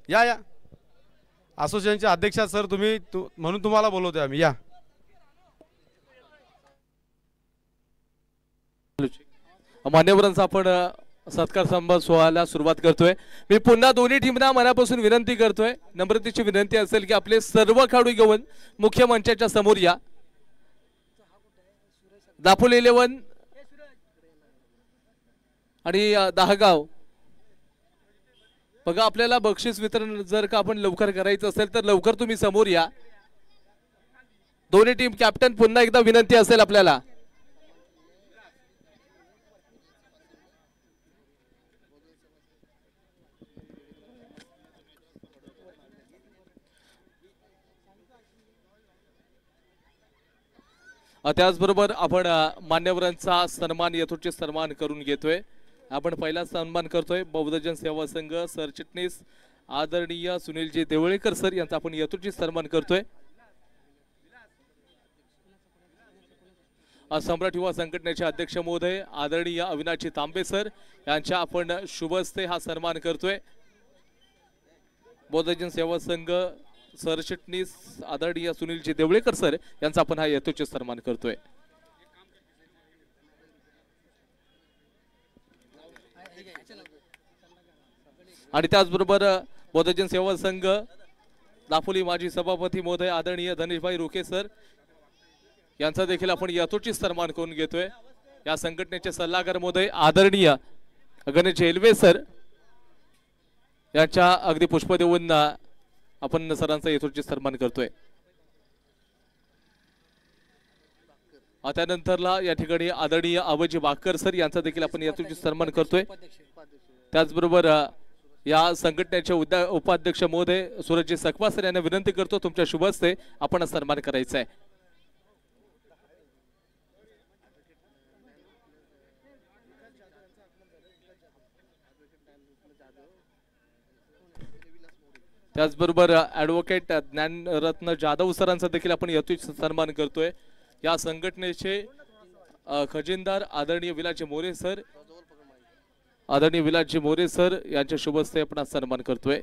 या या असोसिएशनचे अध्यक्ष सर तुम्ही म्हणून तुम्हाला बोलवतोय आम्ही या. मान्यवरांचा आपण सत्कार समारंभ सोहळ्याला सुरुवात करतोय. मी पुन्हा दोन्ही टीमना मनापासून विनंती करतोय, नम्रतेची विनंती असेल की आपले सर्व खेळाडू घेऊन मुख्य मंचाच्या समोर या. दापोली 11 आणि दहागाव बघा, आपल्याला बक्षीस वितरण जर का आपण लवकर करायचं असेल तर लवकर तुम्ही समोर या. दोन्ही टीम कॅप्टन पुन्हा एकदा विनंती असेल आपल्याला. त्याचबरोबर आपण मान्यवरांचा सन्मान यथोचित सन्मान करून घेतोय. आपण पहिला सन्मान करतोय बहुजन सेवा संघ सरचिटणीस आदरणीय सुनीलजी देवळेकर सर यांचा आपण यथोचित सन्मान करतोय. सम्राट युवा संघटनेचे अध्यक्ष महोदय आदरणीय अविनाशी तांबे सर यांच्या आपण शुभ हस्ते हा सन्मान करतोय. बहुजन सेवा संघ सरचिटणीस आदरणीय सुनीलजी देवळेकर सर यांचा आपण हा यथोचित सन्मान करतोय. आणि त्याचबरोबर बहुजन सेवा संघ दापोली माजी सभापती महोदय आदरणीय धनेशभाई रोके सर यांचा देखील आपण यथोचित सन्मान करून घेतोय. या संघटनेचे सल्लागार महोदय आदरणीय गणेश हेलवे सर यांच्या अगदी पुष्प देऊन आपण सरांचा यथोचित सन्मान करतोय. त्यानंतरला या ठिकाणी आदरणीय अभयजी बाकर सर यांचा देखील आपण यथोचित सन्मान करतोय. त्याचबरोबर या संघटनेचे उपाध्यक्ष महोदय सूरजजी सकवा सर यांना विनंती करतो तुमच्या शुभ हस्ते आपण सन्मान करायचा आहे. त्याचबरोबर ॲडव्होकेट ज्ञानरत्न जाधव सरांचा देखील आपण यथोचित सन्मान करतोय. या संघटनेचे खजिनदार आदरणीय विलासजी मोरे सर यांच्या शुभ हस्ते आपण सन्मान करतोय.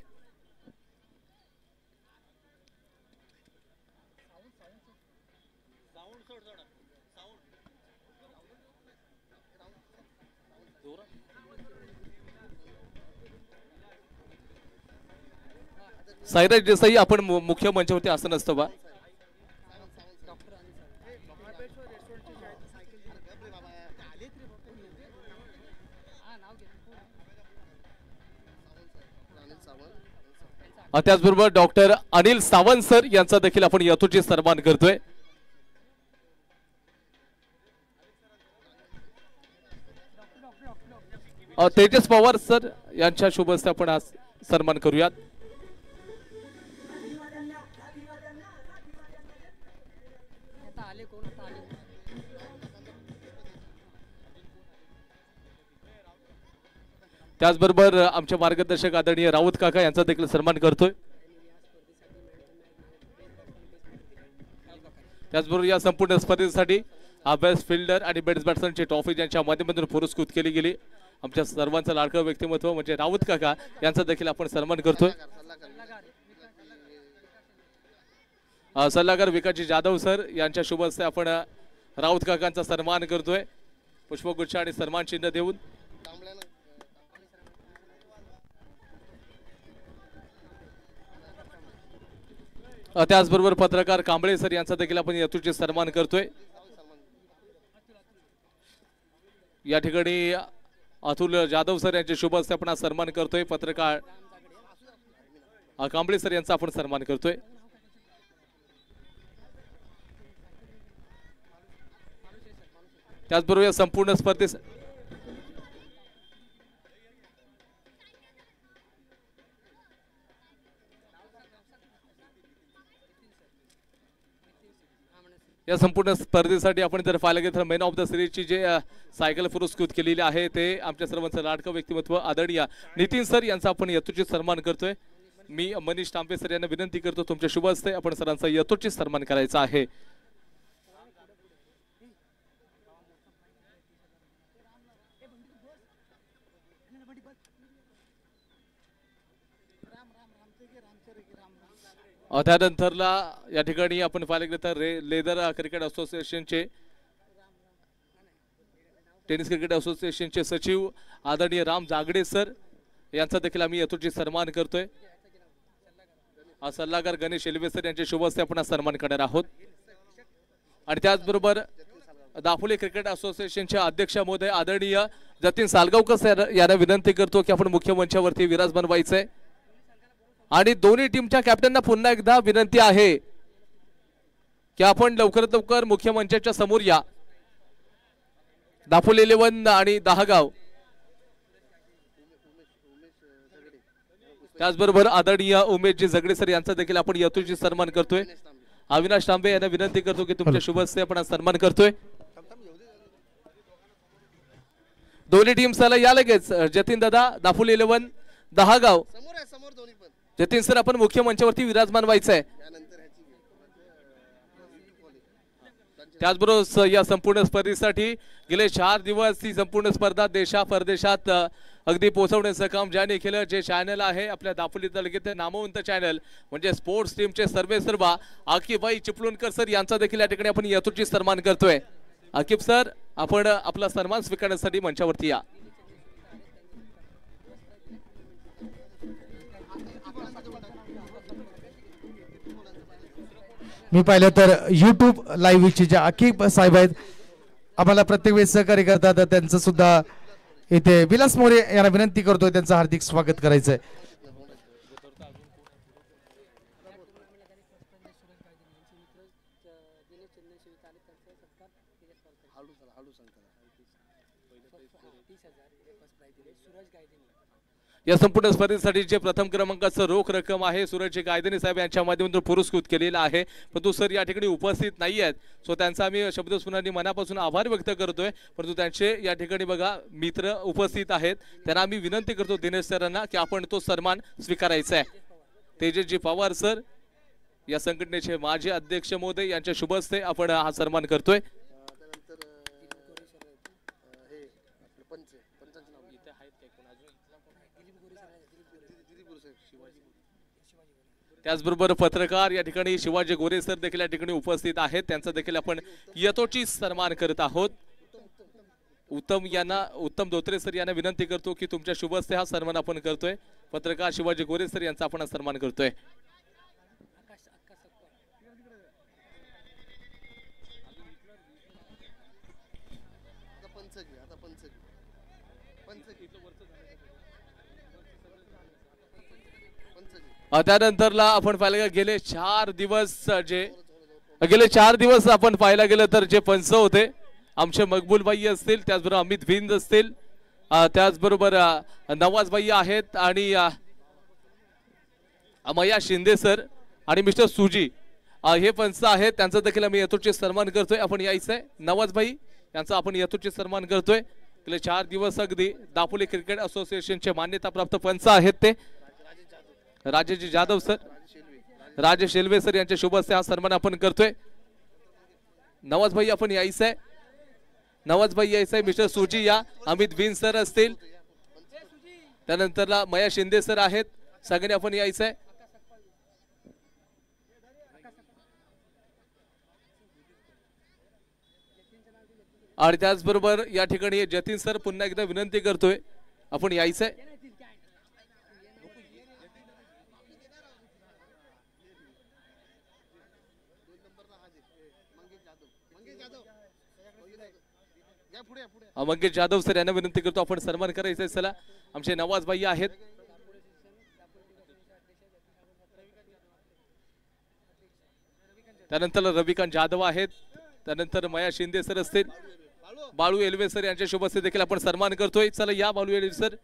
साईराज देसाई आपण मुख्य मंचावरती आसन असतं बा. त्याचबरोबर डॉक्टर अनिल सावंत सर यांचा देखील आपण यथोचित सन्मान करतोय. तेजस पवार सर यांच्या शुभ हस्ते आपण आज सन्मान करूयात. त्याचबरोबर आमचे मार्गदर्शक आदरणीय राऊत काका यांचा देखील सन्मान करतोय. त्याचबरोबर या संपूर्ण स्पर्धेसाठी बेस्ट फिल्डर आणि बेस्ट बॅट्समनची ट्रॉफी ज्यांच्या माध्यमातून पुरस्कृत केली गेली आमच्या सर्वांचं लाडकं व्यक्तिमत्व म्हणजे राऊत काका यांचा देखील आपण सन्मान करतोय. सल्लागार विकासजी जाधव सर यांच्या शुभ हस्ते आपण राऊत काकांचा सन्मान करतोय पुष्पगुच्छ आणि सन्मान चिन्ह देऊन. त्याचबरोबर पत्रकार कांबळे सर यांचा देखील आपण यथोचित सन्मान करतोय. या ठिकाणी अतुल जाधव सर यांचे शुभ हस्ते आपण सन्मान करतोय. पत्रकार कांबळे सर यांचा आपण सन्मान करतोय. त्याचबरोबर या संपूर्ण स्पर्धेस या संपूर्ण स्पर्धेसाठी आपण जर पाहायला गेलं तर मॅन ऑफ द सिरीजची जे सायकल पुरस्कृत केलेली आहे ते आमच्या सर्वांचं लाडकं व्यक्तिमत्व आदरणीय नितीन सर यांचा आपण यथोचित सन्मान करतोय. मी मनीष तांबे सर यांना विनंती करतो तुमच्या शुभ हस्ते आपण सरांचा यथोचित सन्मान करायचा आहे. त्यानंतरला या ठिकाणी आपण पाहिलं गेलं तर लेदर क्रिकेट असोसिएशनचे टेनिस क्रिकेट असोसिएशनचे सचिव आदरणीय राम जागडे सर यांचा देखील आम्ही यथोचित सन्मान करतोय. सल्लागार गणेश एलवे सर यांच्या शुभ हस्ते आपण सन्मान करणार आहोत. आणि त्याचबरोबर दापोली क्रिकेट असोसिएशनचे अध्यक्ष महोदय आदरणीय जतीन सालगावकर सर यांना विनंती करतो की आपण मुख्य मंचावरती विराजमान व्हायचंय. आणि दोन्ही टीमच्या कॅप्टनना पुन्हा एकदा विनंती आहे की आपण लवकरात लवकर मुख्य मंचाच्या समोर या. दापोली 11 आणि दहागाव त्याचबरोबर आदरणीय उमेशजी झगडे सर यांचा देखील आपण यथोचित सन्मान करतोय. अविनाश तांबे यांना विनंती करतो की तुमच्या शुभ हस्ते आपण सन्मान करतोय. दोन्ही टीम्सला या लगेच. जतीन दादा दापोली 11 दहागाव. जतीन सर आपण मुख्य मंचावरती विराजमान व्हायचंय. त्याचबरोबर या संपूर्ण स्पर्धेसाठी गेले 4 दिवस ही संपूर्ण स्पर्धा देशा परदेशात अगदी पोहोचवण्याचं काम ज्याने केलं, जे चॅनल आहे आपल्या दापोली तालुक्यातील नामवंत चॅनल म्हणजे स्पोर्ट्स टीमचे सर्व आकिफभाई चिपळूणकर सर यांचा देखील या ठिकाणी आपण यथोचित सन्मान करतोय. आकिफ सर आपण आपला सन्मान स्वीकारण्यासाठी मंचावरती या. मी पाहिलं तर YouTube लाईव्हचे जे आकिफ साहेब आहेत आम्हाला प्रत्येक वेळेस सहकार्य करतात, त्यांचं सुद्धा इथे विलास मोरे यांना विनंती करतोय त्यांचं हार्दिक स्वागत करायचंय. या संपूर्ण स्पर्धेसाठी जे प्रथम क्रमांकाचं रोख रक्कम आहे सूरज गायधनी साहेब यांच्या माध्यमातून पुरस्कृत केलेला आहे, परंतु सर या ठिकाणी उपस्थित नाही आहेत. सो त्यांचा आम्ही शब्दस्फुरणाने मनापासून आभार व्यक्त करतोय. परंतु त्यांचे या ठिकाणी बघा मित्र उपस्थित आहेत, त्यांना आम्ही विनंती करतो दिनेश सरांना की आपण तो सन्मान स्वीकारायचा आहे. तेजसजी पवार सर या संघटनेचे माजी अध्यक्ष महोदय यांच्या शुभ हस्ते आपण हा सन्मान करतोय. त्याचबरोबर पत्रकार या ठिकाणी शिवाजी गोरे सर देखील या ठिकाणी उपस्थित आहेत, त्यांचा देखील आपण यथोचित सन्मान करत आहोत. उत्तम धोत्रे सर यांना विनंती करतो की तुमच्या शुभ हस्ते हा सन्मान आपण करतोय. पत्रकार शिवाजी गोरे सर यांचा आपण सन्मान करतोय. त्यानंतरला आपण पाहिलं गेले 4 दिवस आपण पाहायला गेलं तर जे पंच होते आमचे मकबूलबाई असतील, त्याचबरोबर अमित भिंद असतील, त्याचबरोबर नवाजबाई आहेत आणि अमया शिंदे सर आणि मिस्टर सुजी हे पंच आहेत, त्यांचा देखील आम्ही यथोचित सन्मान करतोय. आपण यायचंय नवाजबाई यांचा आपण यथोचित सन्मान करतोय. गेले 4 दिवस अगदी दापोली क्रिकेट असोसिएशनचे मान्यताप्राप्त पंच आहेत ते Rajesh Jadhav sir, Rajesh alloy sir यांच्या शुभ हस्ते हा सन्मान आपण करतोय. नवाजभाई आपण यायचंय. नवाजभाई यायचंय. मिस्टर सुजी या. अमित भिन सर असतील, त्यानंतरला मया शिंदे सर आहेत, सगळे आपण यायचंय. आणि त्याचबरोबर या ठिकाणी जतीन सर पुन्हा एकदा विनंती करतोय आपण यायचंय. मंगेश जाधव सर यांना विनंती करतो आपण सन्मान करायचंय. चला आमचे नवाजबाई आहेत, त्यानंतर रविकांत जाधव आहेत, त्यानंतर मया शिंदे सर असतील, बाळू एलवे सर यांच्या शुभ हस्ते देखील आपण सन्मान करतोय. चला या बाळू एलवे सर,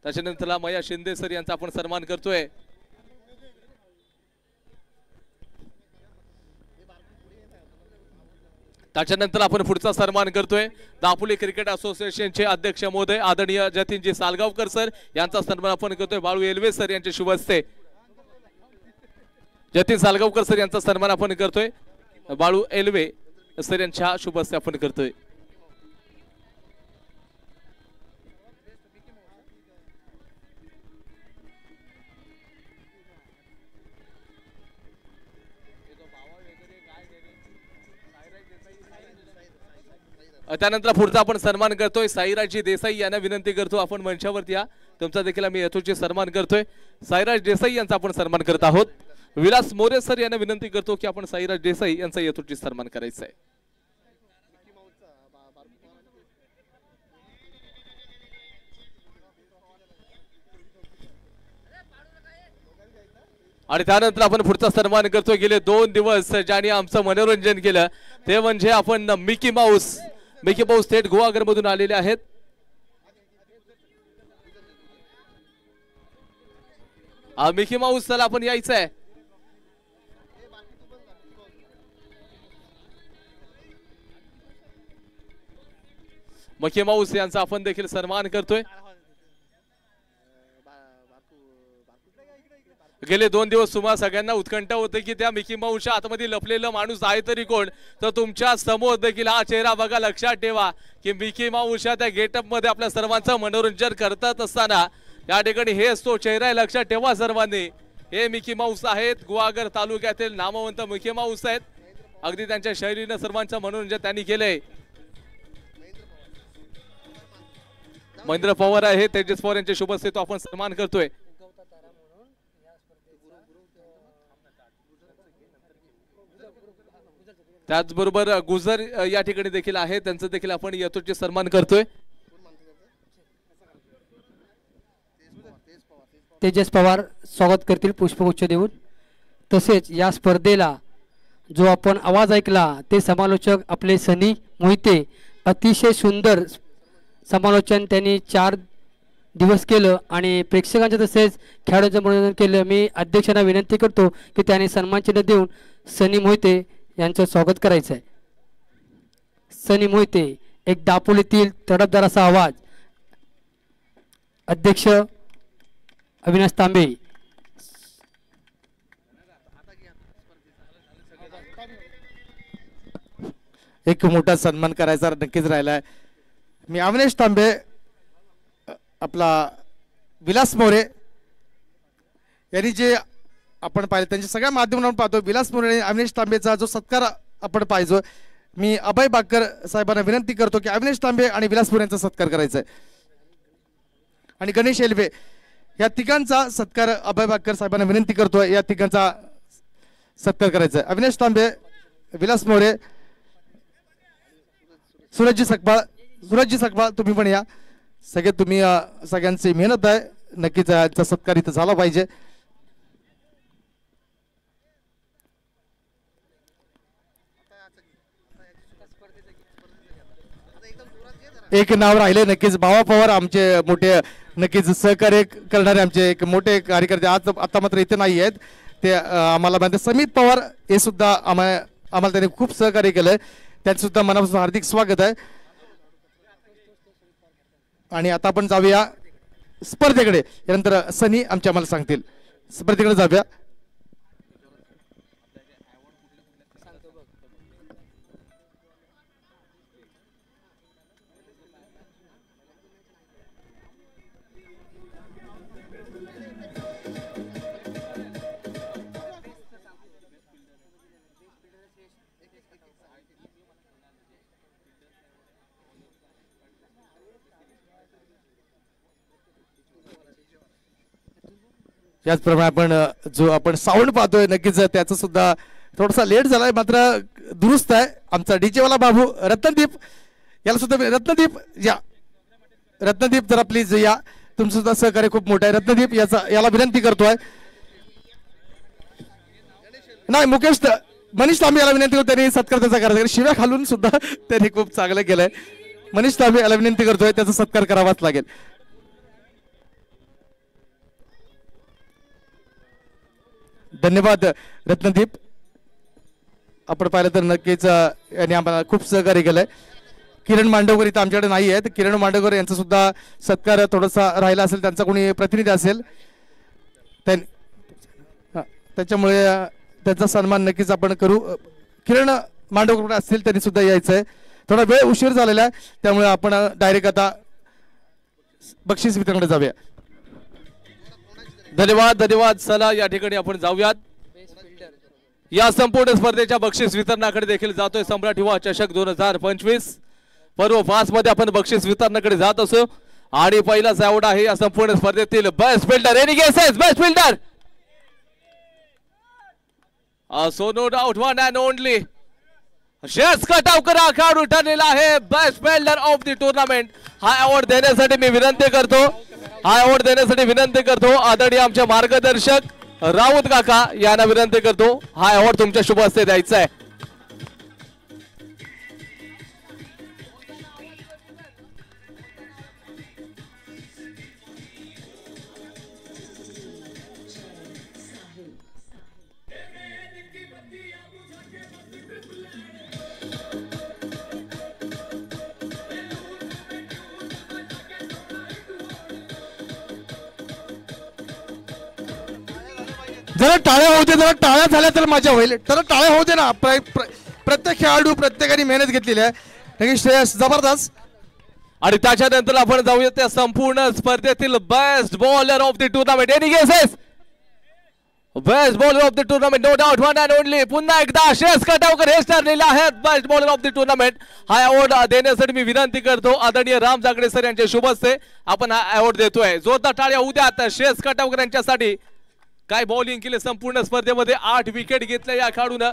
त्याच्यानंतर मया शिंदे सर यांचा आपण सन्मान करतोय. त्याच्यानंतर आपण पुढचा सन्मान करतोय दापोली क्रिकेट असोसिएशनचे अध्यक्ष महोदय आदरणीय जतीनजी सालगावकर सर यांचा सन्मान आपण करतोय. बाळू एलवे सर यांचे शुभ हस्ते जतीन सालगावकर सर यांचा सन्मान आपण करतोय. बाळू एलवे सर यांच्या शुभ हस्ते आपण करतोय. त्यानंतर पुढचा आपण सन्मान करतोय साईराजजी देसाई यांना विनंती करतो आपण मंचावरती या, तुमचा देखील आम्ही यथोचित सन्मान करतोय. साईराज देसाई यांचा आपण सन्मान करत आहोत. विलास मोरे सर यांना विनंती करतो की आपण साईराज देसाई यांचा यथोचित सन्मान करायचा आहे. आणि त्यानंतर आपण पुढचा सन्मान करतो. गेले 2 दिवस ज्यांनी आमचं मनोरंजन केलं ते म्हणजे आपण मिकी माऊस थेट गुहागर मधून आलेले आहेत. मिकी माऊस चला आपण यायचं आहे. मिकी माऊस यांचा आपण देखील सन्मान करतोय. गेले 2 दिवस तुम्हाला सगळ्यांना उत्कंठा होते की त्या मिकी माऊसच्या आतमध्ये लपलेला माणूस आहे तरी कोण, तर तुमच्या समोर देखील हा चेहरा बघा. लक्षात ठेवा की मिकी माऊसच्या त्या गेटअप मध्ये आपल्या सर्वांचं मनोरंजन करतात असताना या ठिकाणी हेच तो चेहरा आहे. लक्षात ठेवा सर्वांनी, हे मिकी माऊस आहेत. गुहागर तालुक्यातील नामवंत मिकी माऊस आहेत. अगदी त्यांच्या शैलीनं सर्वांचं मनोरंजन त्यांनी केलंय. महेंद्र पवार आहे, तेजस पवार यांच्या शुभ हस्ते तो आपण सन्मान करतोय. त्याचबरोबर गुजर या ठिकाणी देखील आहे, त्यांचं देखील आपण यथोचित सन्मान करतोय. तेजस पवार स्वागत करतील पुष्पगुच्छ देऊन. तसेच या स्पर्धेला जो आपण आवाज ऐकला ते समालोचक आपले सनी मोहिते, अतिशय सुंदर समालोचन त्यांनी 4 दिवस केलं आणि प्रेक्षकांचं तसेच खेळाडूंचं मनोरंजन केलं. मी अध्यक्षांना विनंती करतो की त्यांनी सन्मानचिन्ह देऊन सनी मोहिते यांचं स्वागत करायचं आहे. सनी मोहिते, एक दापोलीतील तडफदार असा आवाज. अध्यक्ष अविनाश तांबे. एक मोठा सन्मान करायचा नक्कीच राहिलाय. मी अविनाश तांबे, आपला विलास मोरे यांनी जे आपण पाहिलं त्यांच्या सगळ्या माध्यमांवरून पाहतो. विलास मोरे आणि अविनाश तांबेचा जो सत्कार आपण पाहिजे, मी अभय बाकर साहेबांना विनंती करतो की अविनाश तांबे आणि विलास मोरे यांचा सत्कार करायचा आहे. आणि गणेश एलवे या तिघांचा सत्कार अभय बाकर साहेबांना विनंती करतो, या तिघांचा सत्कार करायचा आहे. अविनाश तांबे, विलास मोरे, सूरजजी सकपाळ तुम्ही पण या. सगळे तुम्ही सगळ्यांची मेहनत आहे, नक्कीच याचा सत्कार इथं झाला पाहिजे. एक नाव राहिले नक्कीच, बाबा पवार आमचे मोठे नक्कीच सहकार्य करणारे आमचे एक मोठे कार्यकर्ते आज आता मात्र इथे नाही आहेत. ते आम्हाला माहिती समित पवार हे सुद्धा आम्हाला त्यांनी खूप सहकार्य केलंय, त्यांचं सुद्धा मनापासून हार्दिक स्वागत आहे. आणि आता आपण जाऊया स्पर्धेकडे, यानंतर सनी आमच्या आम्हाला सांगतील. स्पर्धेकडे जाऊया. याचप्रमाणे आपण जो आपण साऊंड पाहतोय नक्कीच त्याचं सुद्धा थोडासा लेट झालाय, मात्र दुरुस्त आहे. आमचा डीजे वाला बाबू रत्नदीप, याला सुद्धा रत्नदीप या, रत्नदीप जरा प्लीज या, तुमचं सुद्धा सहकार्य खूप मोठं आहे. रत्नदीप याला विनंती करतोय. नाही मनीष तांबे याला विनंती करतो, त्यांनी सत्कार त्याचा करायचा. शिव्या खालून सुद्धा त्यांनी खूप चांगलं केलंय. मनीष तांबे याला विनंती करतोय, त्याचा सत्कार करावाच लागेल. धन्यवाद रत्नदीप. आपण पाहिलं तर नक्कीच यांनी आम्हाला खूप सहकार्य केलंय. किरण मांडवकर इथं आमच्याकडे नाही आहेत. किरण मांडवकर यांचा सुद्धा सत्कार थोडासा राहिला असेल, त्यांचा कोणी प्रतिनिधी असेल त्याच्यामुळे त्याचा सन्मान नक्कीच आपण करू. किरण मांडवकर असतील त्यांनी सुद्धा यायचं आहे. थोडा वेळ उशीर झालेला आहे, त्यामुळे आपण डायरेक्ट आता बक्षीस वितरणाकडे जाऊया. धन्यवाद. चला या ठिकाणी आपण जाऊयात. या संपूर्ण स्पर्धेच्या बक्षीस वितरणाकडे देखील जातोय. सम्राट युवा चषक 2025 पर्व 5 मध्ये आपण बक्षीस वितरणाकडे जात असो आणि पहिलाच अवॉर्ड आहे या संपूर्ण स्पर्धेतील best fielder any guesses best fielder so no doubt one and only Shreyas Katavkar आखाडू ठरलेला आहे best fielder of the tournament. हा अवॉर्ड देण्यासाठी मी विनंती करतो आदरणीय आमचे मार्गदर्शक राऊत काका यांना विनंती करतो हा अवॉर्ड तुमच्या शुभ हस्ते द्यायचा आहे. जरा टाळ्या होऊ दे, जरा टाळ्या झाल्या तर मजा होईल. जरा टाळ्या होऊ दे ना. प्रत्येक खेळाडू प्रत्येकाने मेहनत घेतलेली आहे. नक्की श्रेयस जबरदस्त. आणि त्याच्यानंतर आपण जाऊया त्या संपूर्ण स्पर्धेतील best bowler of the tournament any guesses best bowler of the tournament no doubt one and only पुन्हा एकदा श्रेयस कटावकर हेच ठरलेले आहेत best bowler of the tournament. हा अवॉर्ड देण्यासाठी मी विनंती करतो आदरणीय राम जागडे सर यांच्या शुभ हस्ते आपण हा अवॉर्ड देतोय. जोरदार टाळ्या होऊ द्या आता श्रेयस कटावकर यांच्यासाठी. काय बॉलिंग केली संपूर्ण स्पर्धेमध्ये 8 विकेट घेतल्या या खेळाडूनं.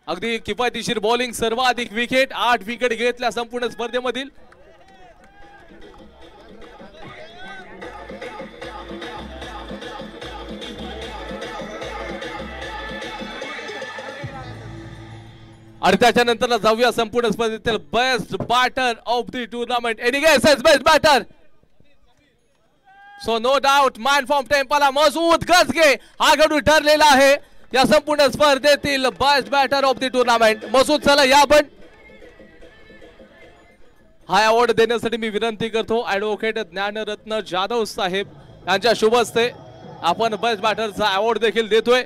अगदी किफायतशीर बॉलिंग सर्वाधिक विकेट 8 विकेट घेतल्या संपूर्ण स्पर्धेमधील. आणि त्याच्यानंतर जाऊया संपूर्ण स्पर्धेतील best batter of the tournament any guesses best batter so no doubt man from Tempala Masood Gajage हा खेळाडू ठरलेला आहे या संपूर्ण स्पर्धेतील best batter of the tournament. Masood चला या आपण हा अवॉर्ड देण्यासाठी मी विनंती करतो ऍडव्होकेट ज्ञानरत्न जाधव साहेब यांच्या शुभ हस्ते आपण बेस्ट बॅटरचा अवॉर्ड देखील देतोय.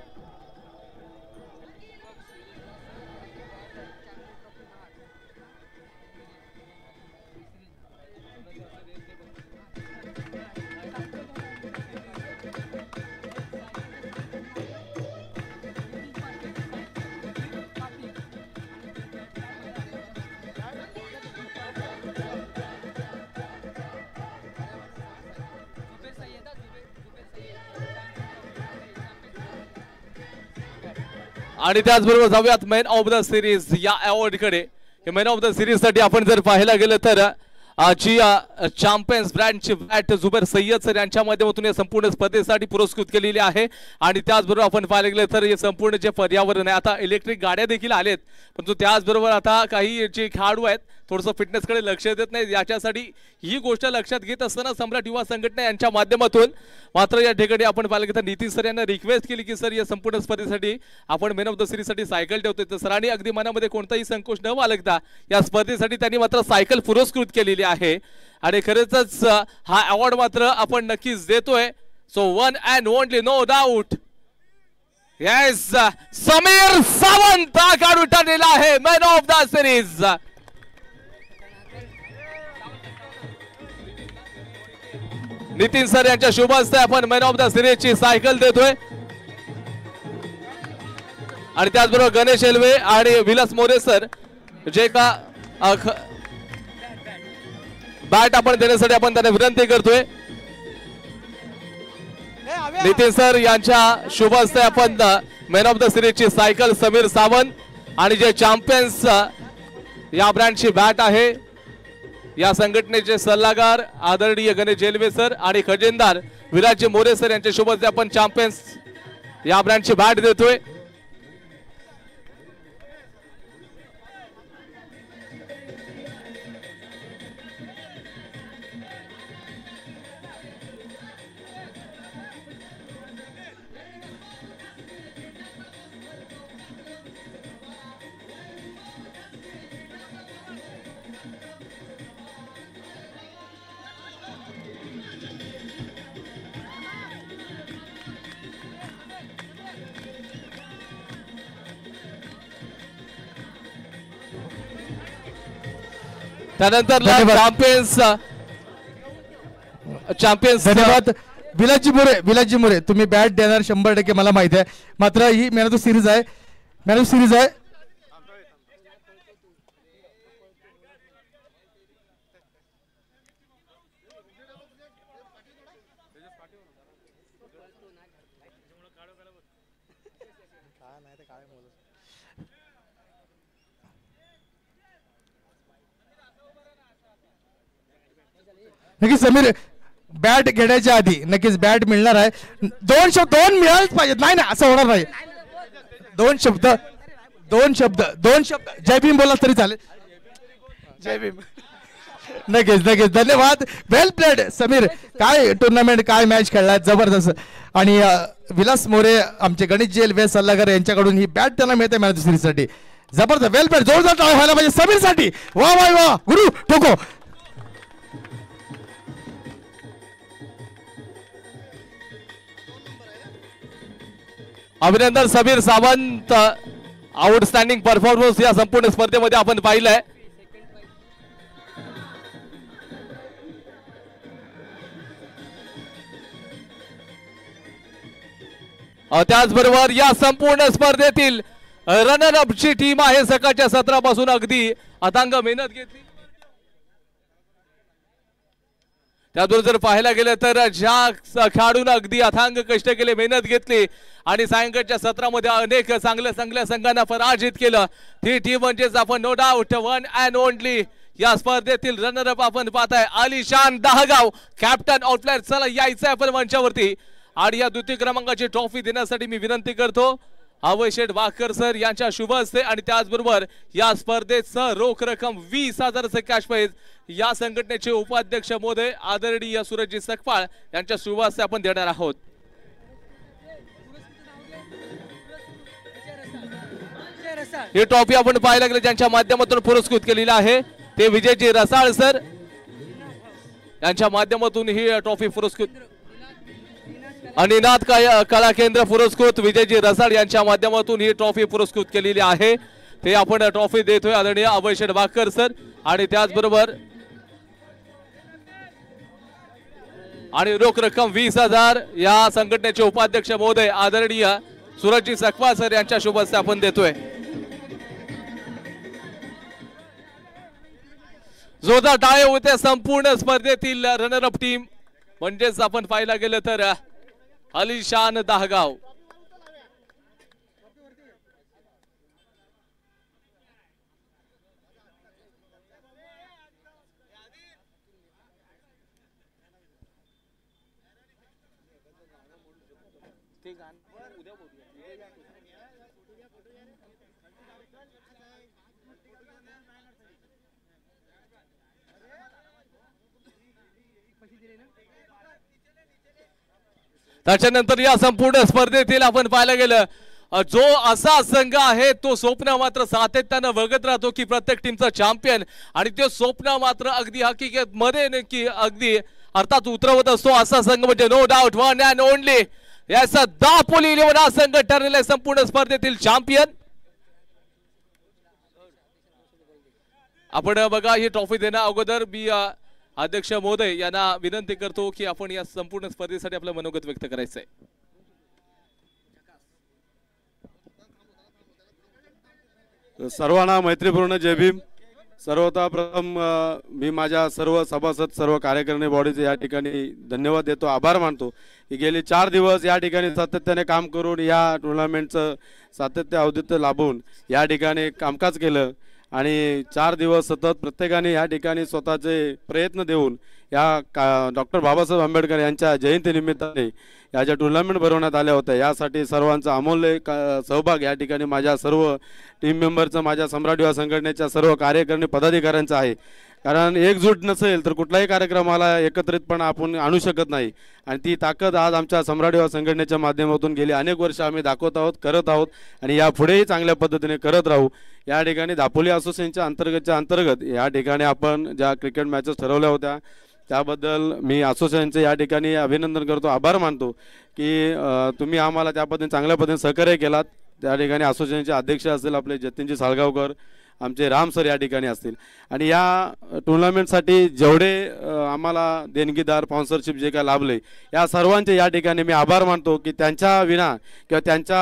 आणि त्याचबरोबर जाऊयात मॅन ऑफ द सिरीज या अवॉर्ड कडे. मॅन ऑफ द सिरीज साठी आपण जर पाहायला गेलं तर जी चॅम्पियन्स ब्रँडची बॅट जुबेर सय्यद सर यांच्या माध्यमातून या संपूर्ण स्पर्धेसाठी पुरस्कृत केलेली आहे. आणि त्याचबरोबर आपण पाहायला गेलं तर हे संपूर्ण जे पर्यावरण आहे आता इलेक्ट्रिक गाड्या देखील आलेत परंतु त्याचबरोबर आता काही जे खेळाडू आहेत थोडंसं फिटनेसकडे लक्ष देत नाही. याच्यासाठी ही गोष्ट लक्षात घेत असताना सम्राट युवा संघटना यांच्या माध्यमातून मात्र या ठिकाणी आपण पाहिलं की नितीन सर यांना रिक्वेस्ट केली की सर या संपूर्ण स्पर्धेसाठी आपण मॅन ऑफ द सिरीजसाठी सायकल ठेवतोय. तर सरांनी अगदी मनामध्ये कोणताही संकोच न बाळगता या स्पर्धेसाठी त्यांनी मात्र सायकल पुरस्कृत केलेली आहे. आणि खरंच हा अवॉर्ड मात्र आपण नक्कीच देतोय. So one and only no doubt yes Sameer Sawant हा खेळाडू ठरलेला आहे man of the series. Nitin sir यांच्या शुभ हस्ते आपण मॅन ऑफ द सिरीजची सायकल देतोय. आणि त्याचबरोबर गणेश एल्वे आणि विलास मोरे सर जे का बॅट आपण देण्यासाठी आपण त्यांना विनंती करतोय. नितीन सर यांच्या शुभ हस्ते आपण मॅन ऑफ द सिरीजची सायकल समीर सावंत आणि जे चॅम्पियन्स या ब्रँडची बॅट आहे या संघटनेचे सल्लागार आदरणीय गणेश जेलवे सर आणि खजिनदार विराज मोरे सर यांच्या शुभ हस्ते आपण चॅम्पियन्स या ब्रँडची बॅट देतोय. त्यानंतर चॅम्पियन्स धन्यवाद. विलाजी मोरे तुम्ही बॅट देणार 100% मला माहिती आहे. मात्र he man of the series आहे. नक्कीच समीर बॅट घेण्याच्या आधी नक्कीच बॅट मिळणार आहे. दोन मिळालच पाहिजेत. नाही ना असं होणार नाही. दोन शब्द जय भीम बोला तरी चालेल. जय भीम. नक्कीच धन्यवाद. वेल प्लेड समीर. काय टुर्नामेंट काय मॅच खेळलाय जबरदस्त. आणि विलास मोरे आमचे गणेश जेल वे सल्लागार यांच्याकडून ही बॅट त्यांना मिळते मॅच ऑफ सिरीज साठी. जबरदस्त वेल प्लेड. जोरदार टाळ्या व्हायला पाहिजे समीर साठी. वा वा वा गुरु ठोको. अभिनंदन समीर सावंत. आउटस्टँडिंग परफॉर्मन्स या संपूर्ण स्पर्धेमध्ये आपण पाहिलंय. त्याचबरोबर या संपूर्ण स्पर्धेतील रनर अप ची टीम आहे. सकाळच्या सत्रापासून अगदी अथांग मेहनत घेतली. त्यातून जर पाहायला गेलं तर ज्या खेळाडूंना अगदी अथांग कष्ट केले मेहनत घेतली आणि सायंकाळच्या सत्रामध्ये अनेक चांगल्या संघांना पराजित केलं ती टीम म्हणजेच आपण no doubt one and only या स्पर्धेतील रनर अप आपण पाहताय आलिशान दहगाव कॅप्टन आउटप्लेअर. चला यायचं आपण मंचावरती आणि या द्वितीय क्रमांकाची ट्रॉफी देण्यासाठी मी विनंती करतो अभय शेठ वाकर सर यांच्या शुभ हस्ते आणि त्याचबरोबर या स्पर्धेचं रोख रक्कम 20,000 कॅश प्राइज या संघटनेचे उपाध्यक्ष महोदय आदरणीय सूरजजी सकपाळ यांच्या शुभ हस्ते आपण देणार आहोत. ही ट्रॉफी आपण पाहायला गेले ज्यांच्या माध्यमातून पुरस्कृत केलेली आहे ते विजयजी रसाळ सर यांच्या माध्यमातून ही ट्रॉफी पुरस्कृत आणि नाथ कला केंद्र पुरस्कृत विजयजी रसाळ यांच्या माध्यमातून ही ट्रॉफी पुरस्कृत केलेली आहे. ते आपण ट्रॉफी देतोय आदरणीय अभय शेठ वाकर सर आणि त्याचबरोबर आणि रोख रक्कम 20,000 या संघटनेचे उपाध्यक्ष महोदय आदरणीय सूरजजी सकपाळ सर यांच्या शुभ हस्ते आपण देतोय. जोरदार टाळ्या होत्या संपूर्ण स्पर्धेतील रनर अप टीम म्हणजेच आपण पाहायला गेलं तर आलिशान दहगाव. त्याच्यानंतर या संपूर्ण स्पर्धेतील आपण पाहायला गेलं जो असा संघ आहे तो स्वप्न मात्र सातत्यानं बघत राहतो की प्रत्येक टीमचा चॅम्पियन आणि ते स्वप्न मात्र अगदी हकीकत मध्ये नक्की अगदी अर्थात उतरवत असतो असा संघ म्हणजे no doubt one and only याचा दापोली इलेव्हन हा संघ ठरलेला संपूर्ण स्पर्धेतील चॅम्पियन. आपण बघा ही ट्रॉफी देण्या अगोदर मी अध्यक्ष महोदय यांना विनंती करतो की आपण या संपूर्ण स्पर्धेसाठी आपलं मनोगत व्यक्त करायचं आहे. सर्वांना मैत्रीपूर्ण जय भीम. सर्वप्रथम मी माझ्या सर्व सभासद सर्व कार्यकारिणी बॉडीचे या ठिकाणी धन्यवाद देतो आभार मानतो की गेली 4 दिवस या ठिकाणी सातत्याने काम करून या टुर्नामेंटचं सातत्य औदित्य लाभून या ठिकाणी कामकाज केलं आणि 4 दिवस सतत प्रत्येकाने या ठिकाणी स्वतःचे प्रयत्न देऊन या डॉक्टर बाबासाहेब आंबेडकर यांच्या जयंतीनिमित्ताने या ज्या टुर्नामेंट भरवण्यात आल्या होत्या यासाठी सर्वांचा अमूल्य सहभाग या ठिकाणी माझ्या सर्व टीम मेंबरचं माझ्या सम्राट युवा संघटनेच्या सर्व कार्यकारिणी पदाधिकाऱ्यांचं आहे. कारण एकजूट नसेल तर कुठलाही कार्यक्रमाला एकत्रितपणा आपण आणू शकत नाही आणि ती ताकद आज आमच्या सम्राट युवा संघटनेच्या माध्यमातून गेली अनेक वर्ष आम्ही दाखवत आहोत करत आहोत आणि यापुढेही चांगल्या पद्धतीने करत राहू. या ठिकाणी दापोली असोसिएशनच्या अंतर्गत या ठिकाणी आपण ज्या क्रिकेट मॅचेस ठरवल्या होत्या त्याबद्दल मी असोसिएशनचे या ठिकाणी अभिनंदन करतो आभार मानतो की तुम्ही आम्हाला त्या पद्धतीने चांगल्या पद्धतीने सहकार्य केलात. त्या ठिकाणी असोसिएशनचे अध्यक्ष असतील आपले जतीनजी साळगावकर आमचे राम सर या ठिकाणी असतील आणि या टुर्नामेंटसाठी जेवढे आम्हाला देणगीदार स्पॉन्सरशिप जे काय लाभले या सर्वांचे या ठिकाणी मी आभार मानतो की त्यांच्या विना किंवा त्यांच्या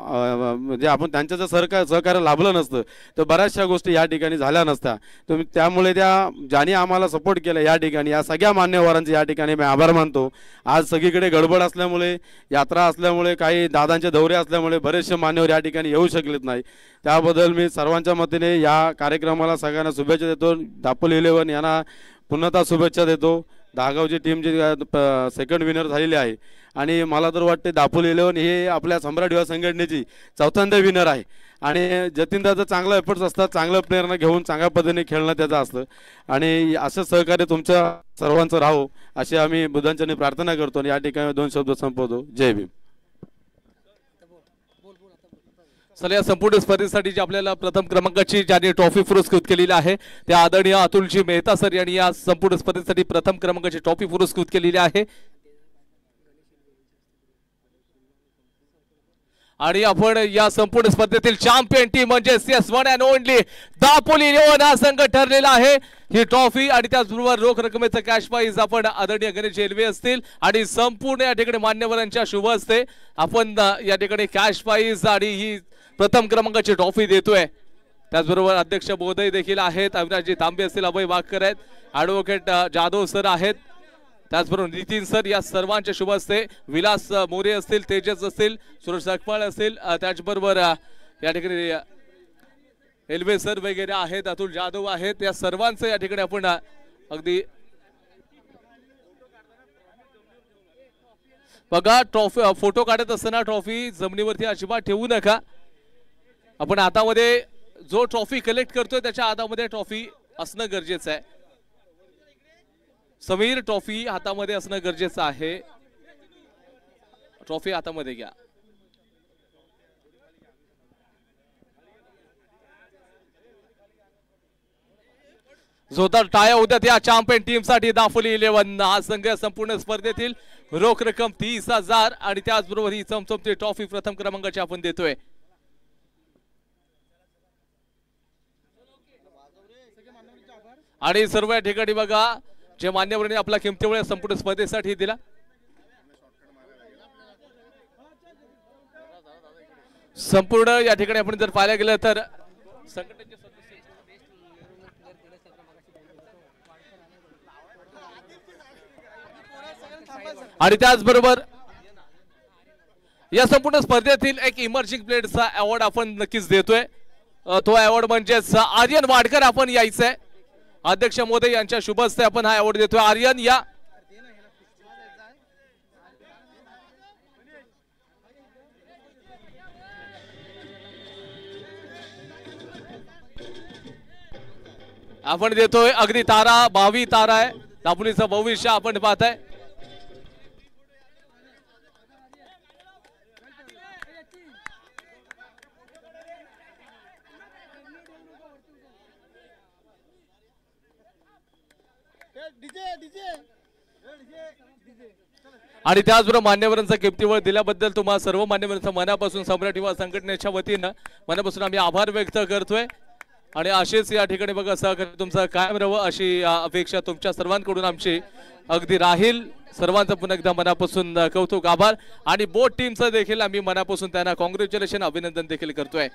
म्हणजे आपण त्यांचं जर सहकार्य लाभलं नसतं तर बऱ्याचशा गोष्टी या ठिकाणी झाल्या नसत्या. तुम्ही त्यामुळे ज्यांनी आम्हाला सपोर्ट केला या ठिकाणी या सगळ्या मान्यवरांचे या ठिकाणी मी आभार मानतो. आज सगळीकडे गडबड असल्यामुळे यात्रा असल्यामुळे काही दादांचे दौरे असल्यामुळे बरेचसे मान्यवर या ठिकाणी येऊ शकलेत नाही. त्याबद्दल मी सर्वांच्या वतीने या कार्यक्रमाला सगळ्यांना शुभेच्छा देतो. दापोली 11 यांना पुन्हा शुभेच्छा देतो. दहागावची टीम जी सेकंड विनर झालेली आहे आणि मला तर वाटते दापोली 11 हे आपल्या सम्राट युवा संघटनेची चौथ्यांदा विनर आहे आणि जतीनदाचं चांगलं एफर्ट्स असतात, चांगलं प्रेरणा घेऊन चांगल्या पद्धतीने खेळणं त्याचं असतं आणि असं सहकार्य तुमच्या सर्वांचं राहो अशी आम्ही बुद्धांच्यानी प्रार्थना करतो आणि या ठिकाणी 2 शब्द संपवतो. जय भीम. चला या संपूर्ण स्पर्धेसाठी जी आपल्याला प्रथम क्रमांकाची ज्यांनी ट्रॉफी पुरस्कृत केलेली आहे त्या आदरणीय अतुलजी मेहता सर यांनी या संपूर्ण स्पर्धेसाठी प्रथम क्रमांकाची ट्रॉफी पुरस्कृत केलेली आहे आणि आपण या संपूर्ण स्पर्धेतील चॅम्पियन टीम म्हणजे S one and only Dapoli 11 हा संघ ठरलेला आहे. ही ट्रॉफी आणि त्याचबरोबर रोख रकमेचं कॅश प्राइज आपण आदरणीय गणेश रेल्वे असतील आणि संपूर्ण या ठिकाणी मान्यवरांच्या शुभ हस्ते आपण या ठिकाणी कॅश प्राइज आणि ही प्रथम क्रमांकाची ट्रॉफी देतोय. त्याचबरोबर अध्यक्ष महोदय देखील आहेत, अविनाशजी तांबे असतील, अभय वाघकर आहेत, ॲडव्होकेट जाधव सर आहेत, त्याचबरोबर नितीन सर या सर्वांच्या शुभ हस्ते विलास मोरे असतील, तेजस असतील, सुरेश सकपाळ असतील, त्याचबरोबर या ठिकाणी रेल्वे सर वगैरे आहेत, अतुल जाधव आहेत, या सर्वांचं या ठिकाणी आपण अगदी बघा. ट्रॉफी फोटो काढत असताना ट्रॉफी जमिनीवरती अजिबात ठेवू नका. आपण हातामध्ये जो ट्रॉफी कलेक्ट करतोय त्याच्या हातामध्ये ट्रॉफी असणं गरजेचं आहे. समीर ट्रॉफी हातामध्ये असणं गरजेचं आहे. ट्रॉफी हातामध्ये घ्या. जोरदार टाळ्या उद्या या चॅम्पियन टीम साठी. दापोली 11 हा संघ संपूर्ण स्पर्धेतील रोख रक्कम 30,000 आणि त्याचबरोबर ही चमचमती ट्रॉफी प्रथम क्रमांकाची आपण देतोय. आणि सर्व या ठिकाणी बघा जे मान्यवरांनी आपला किमती वेळ संपूर्ण स्पर्धेसाठी दिला. संपूर्ण या ठिकाणी आपण जर पाहायला गेलं तर संघटनेचे आणि त्याचबरोबर या संपूर्ण स्पर्धेतील एक इमर्जिंग प्लेयरचा अवॉर्ड आपण नक्कीच देतोय. तो अवॉर्ड म्हणजेच आर्यन वाडकर आपण यायचंय. अध्यक्ष महोदय यांच्या शुभ हस्ते आपण हा अवॉर्ड देतोय. आर्यन या. आपण देतोय अगदी तारा, 22 तारा आहे. दापोलीचं भविष्य आपण पाहताय. आणि त्याचबरोबर मान्यवरांचा किमतीवर दिल्याबद्दल तुम्हा सर्व मान्यवरांचा मनापासून सम्राट युवा संघटनेच्या वतीनं मनापासून आम्ही आभार व्यक्त करतोय. आणि असेच या ठिकाणी बघा सहकार्य तुमचं कायम राहावं अशी अपेक्षा तुमच्या सर्वांकडून आमची अगदी राहील. सर्वांचं पुन्हा एकदा मनापासून कौतुक, आभार. आणि बोट टीमचं देखील आम्ही मनापासून त्यांना कॉंग्रॅच्युलेशन, अभिनंदन देखील करतोय.